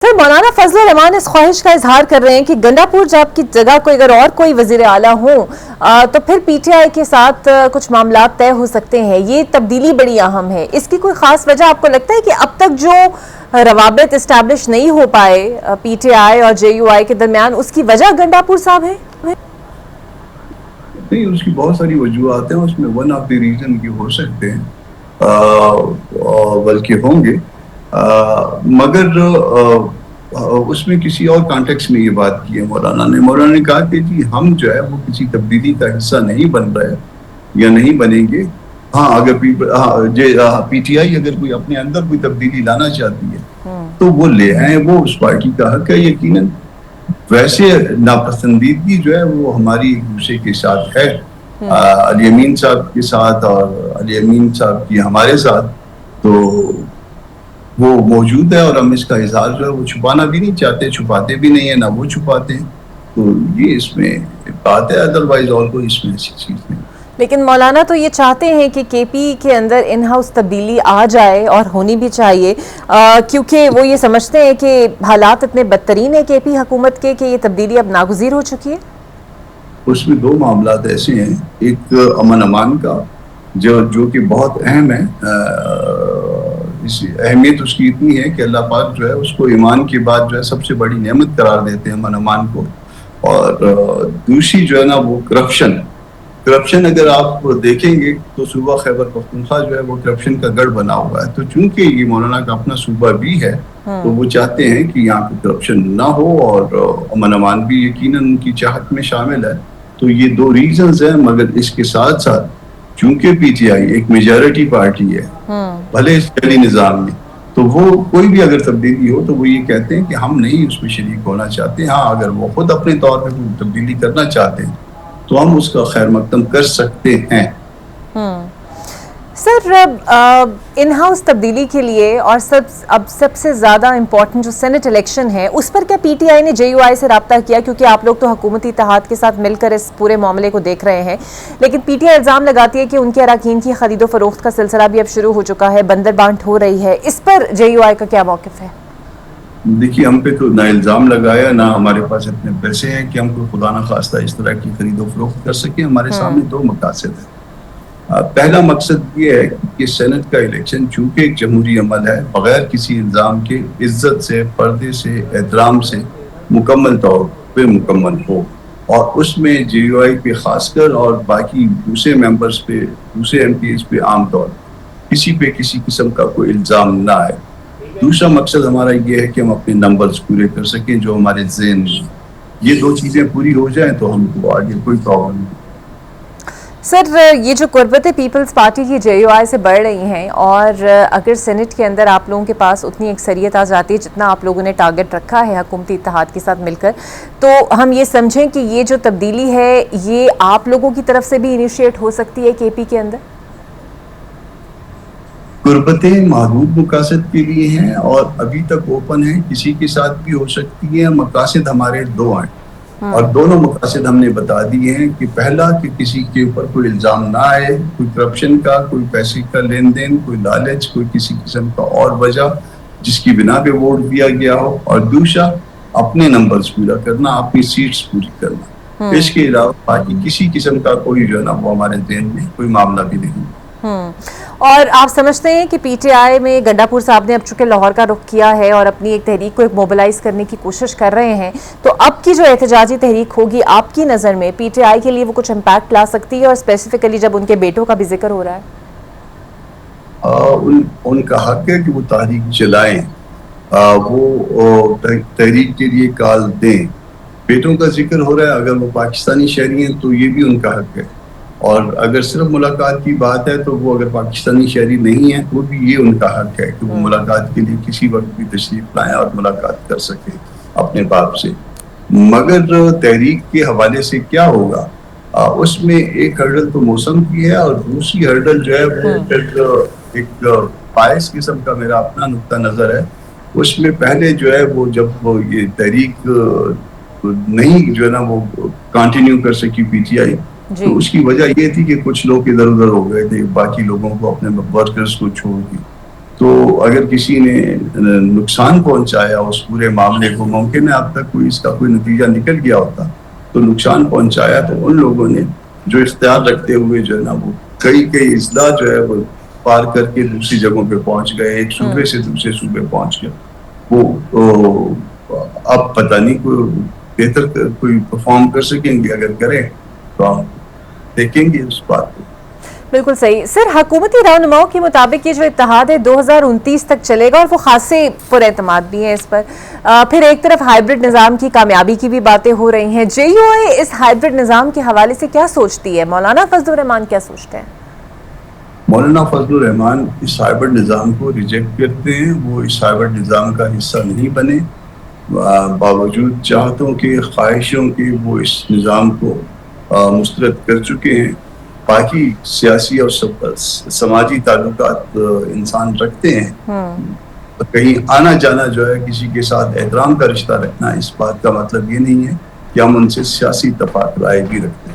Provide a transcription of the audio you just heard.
سر مولانا فضل الرحمان اس خواہش کا اظہار کر رہے ہیں کہ گنڈاپور جاب کی جگہ اگر اور کوئی وزیر اعلیٰ ہوں تو پھر پی ٹی آئی کے ساتھ کچھ معاملات طے ہو سکتے ہیں. یہ تبدیلی بڑی اہم ہے. اس کی کوئی خاص وجہ آپ کو لگتا ہے کہ اب تک جو روابط اسٹیبلش نہیں ہو پائے پی ٹی آئی اور جے یو آئی کے درمیان، اس کی وجہ گنڈاپور صاحب ہے؟ نہیں، اس کی بہت ساری وجوہات ہیں. اس میں ون آف دی ریزن کی ہو سکتے ہیں، بلکہ ہوں گے، مگر اس میں کسی اور کانٹیکس میں یہ بات کی ہے. مولانا نے کہا کہ جی ہم جو ہے وہ کسی تبدیلی کا حصہ نہیں بن رہے یا نہیں بنیں گے. ہاں، اگر پی ٹی آئی اگر کوئی اپنے اندر کوئی تبدیلی لانا چاہتی ہے تو وہ لے آئیں، وہ اس پارٹی کا حق ہے یقیناً. ویسے ناپسندیدگی جو ہے وہ ہماری ایک دوسرے کے ساتھ ہے، علی امین صاحب کے ساتھ اور علی امین صاحب کی ہمارے ساتھ، تو وہ موجود ہے اور ہم اس کا اظہار جو ہے وہ چھپانا بھی نہیں چاہتے، چھپاتے بھی نہیں ہیں، نہ وہ چھپاتے ہیں. تو یہ اس میں بات ہے، ادروائز اور کوئی اس میں ایسی چیز نہیں. لیکن مولانا تو یہ چاہتے ہیں کہ کے پی کے اندر ان ہاؤس تبدیلی آ جائے اور ہونی بھی چاہیے، کیونکہ وہ یہ سمجھتے ہیں کہ حالات اتنے بدترین ہیں کے پی حکومت کے کہ یہ تبدیلی اب ناگزیر ہو چکی ہے. اس میں دو معاملات ایسے ہیں، ایک امن امان کا جو کہ بہت اہم ہے. اہمیت اس کی اتنی ہے کہ اللہ پاک جو ہے اس کو ایمان کے بعد جو ہے سب سے بڑی نعمت قرار دیتے ہیں امن امان کو. اور دوسری جو ہے نا وہ کرپشن اگر آپ دیکھیں گے تو صوبہ خیبر پختونخوا جو ہے وہ کرپشن کا گڑھ بنا ہوا ہے. تو چونکہ یہ مولانا کا اپنا صوبہ بھی ہے تو وہ چاہتے ہیں کہ یہاں پہ کرپشن نہ ہو اور امن امان بھی یقیناً ان کی چاہت میں شامل ہے. تو یہ دو ریزنز ہیں. مگر اس کے ساتھ ساتھ چونکہ پی ٹی آئی ایک میجارٹی پارٹی ہے بھلے اس پہلی نظام میں، تو وہ کوئی بھی اگر تبدیلی ہو تو وہ یہ کہتے ہیں کہ ہم نہیں اس میں شریک ہونا چاہتے. ہاں، اگر وہ خود اپنے طور پہ کوئی تبدیلی کرنا چاہتے ہیں تو ہم اس کا خیر مقدم کر سکتے ہیں. سر ان ہاؤس تبدیلی کے لیے اور اب سب سے زیادہ امپورٹنٹ جو سینٹ الیکشن ہے اس پر کیا پی ٹی آئی نے جے یو آئی سے رابطہ کیا؟ کیونکہ آپ لوگ تو حکومتی اتحاد کے ساتھ مل کر اس پورے معاملے کو دیکھ رہے ہیں، لیکن پی ٹی آئی الزام لگاتی ہے کہ ان کے اراکین کی خرید و فروخت کا سلسلہ بھی اب شروع ہو چکا ہے، بندر بانٹ ہو رہی ہے. اس پر جے یو آئی کا کیا موقف ہے؟ دیکھیے، ہم پہ تو نہ الزام لگایا نہ ہمارے پاس اتنے پیسے ہیں کہ ہم کو خدا نہ خواستہ اس طرح کی خرید و فروخت کر سکیں. ہمارے سامنے دو مقاصد ہیں. پہلا مقصد یہ ہے کہ سینٹ کا الیکشن چونکہ ایک جمہوری عمل ہے، بغیر کسی الزام کے عزت سے، پردے سے، احترام سے مکمل طور پہ مکمل ہو، اور اس میں جے یو آئی پہ خاص کر اور باقی دوسرے ممبرز پہ، دوسرے ایم پی ایز پہ عام طور کسی پہ کسی قسم کا کوئی الزام نہ آئے. دوسرا مقصد ہمارا یہ ہے کہ ہم اپنے نمبرز پورے کر سکیں جو ہمارے ذہن میں. یہ دو چیزیں پوری ہو جائیں تو ہم کو آگے کوئی پرابلم نہیں. سر یہ جو قربتیں پیپلز پارٹی کی جے یو آئی سے بڑھ رہی ہیں، اور اگر سینٹ کے اندر آپ لوگوں کے پاس اتنی اکثریت آ جاتی ہے جتنا آپ لوگوں نے ٹارگٹ رکھا ہے حکومتی اتحاد کے ساتھ مل کر، تو ہم یہ سمجھیں کہ یہ جو تبدیلی ہے یہ آپ لوگوں کی طرف سے بھی انیشیٹ ہو سکتی ہے کے پی کے اندر؟ قربتیں محدود مقاصد کے لیے ہیں اور ابھی تک اوپن ہیں، کسی کے ساتھ بھی ہو سکتی ہیں. مقاصد ہمارے دو ہیں اور دونوں مقاصد ہم نے بتا دیے ہیں کہ پہلا کہ کسی کے اوپر کوئی الزام نہ آئے، کوئی کرپشن کا، کوئی پیسے کا لین دین، کوئی لالچ، کوئی کسی قسم کا اور وجہ جس کی بنا پہ ووٹ دیا گیا ہو، اور دوسرا اپنے نمبرز پورا کرنا، اپنی سیٹس پوری کرنا. اس کے علاوہ باقی کسی قسم کا کوئی جو ہے نا وہ ہمارے ذہن میں کوئی معاملہ بھی نہیں. اور آپ سمجھتے ہیں کہ پی ٹی آئی میں گنڈاپور صاحب نے اب چونکہ لاہور کا رخ کیا ہے اور اپنی ایک تحریک کو موبلائز کرنے کی کوشش کر رہے ہیں، تو اب کی جو احتجاجی تحریک ہوگی آپ کی نظر میں پی ٹی آئی کے لیے وہ کچھ امپیکٹ لا سکتی ہے؟ اور اسپیسیفکلی جب ان کے بیٹوں کا بھی ذکر ہو رہا ہے. ان کا حق ہے کہ وہ تحریک چلائیں، وہ تحریک کے لیے کال دیں. بیٹوں کا ذکر ہو رہا ہے، اگر وہ پاکستانی شہری ہیں تو یہ بھی ان کا حق ہے. اور اگر صرف ملاقات کی بات ہے تو وہ اگر پاکستانی شہری نہیں ہیں تو بھی یہ ان کا حق ہے کہ وہ ملاقات کے لیے کسی وقت بھی تشریف لائیں اور ملاقات کر سکیں اپنے باپ سے. مگر تحریک کے حوالے سے کیا ہوگا، اس میں ایک ہرڈل تو موسم کی ہے اور دوسری ہرڈل جو ہے وہ ایک باعث قسم کا میرا اپنا نقطہ نظر ہے. اس میں پہلے جو ہے وہ جب وہ یہ تحریک نہیں جو ہے نا وہ کنٹینیو کر سکی پی ٹی آئی، تو اس کی وجہ یہ تھی کہ کچھ لوگ ادھر ادھر ہو گئے تھے، باقی لوگوں کو، اپنے ورکرز کو چھوڑ کے. تو اگر کسی نے نقصان پہنچایا اس پورے معاملے کو، ممکن ہے اب تک اس کا کوئی نتیجہ نکل گیا ہوتا، تو نقصان پہنچایا تو ان لوگوں نے جو اختیار رکھتے ہوئے جو ہے نا وہ کئی اضلاع جو ہے وہ پار کر کے دوسری جگہوں پہ پہنچ گئے، ایک صوبے سے دوسرے صوبے پہنچ گئے، وہ اب پتہ نہیں کوئی بہتر کوئی پرفارم کر سکیں گے، اگر کریں تو ہم دیکھیں گے اس بات کو۔ بالکل صحیح سر، حکومتی رہنماؤں کے مطابق یہ جو اتحاد ہے 2029 تک چلے گا اور وہ خاصے پر اعتماد بھی ہیں اس پر۔ پھر ایک طرف ہائیبرڈ نظام کی کامیابی کی بھی باتیں ہو رہی ہیں، جے یو آئی اس ہائیبرڈ نظام کے حوالے سے کیا سوچتی ہے؟ مولانا فضل الرحمان کیا سوچتے ہیں؟ مولانا فضل الرحمان اس ہائیبرڈ نظام کو ریجیکٹ کرتے ہیں، وہ اس ہائیبرڈ نظام کا حصہ نہیں بنے، باوجود چاہتوں کے، خواہشوں کے وہ اس نظام کو مسترد کر چکے ہیں۔ باقی سیاسی اور سماجی تعلقات انسان رکھتے ہیں، کہیں آنا جانا جو ہے کسی کے ساتھ احترام کا رشتہ رکھنا، اس بات کا مطلب یہ نہیں ہے کہ ہم ان سے سیاسی اتفاق رائے بھی رکھتے ہیں۔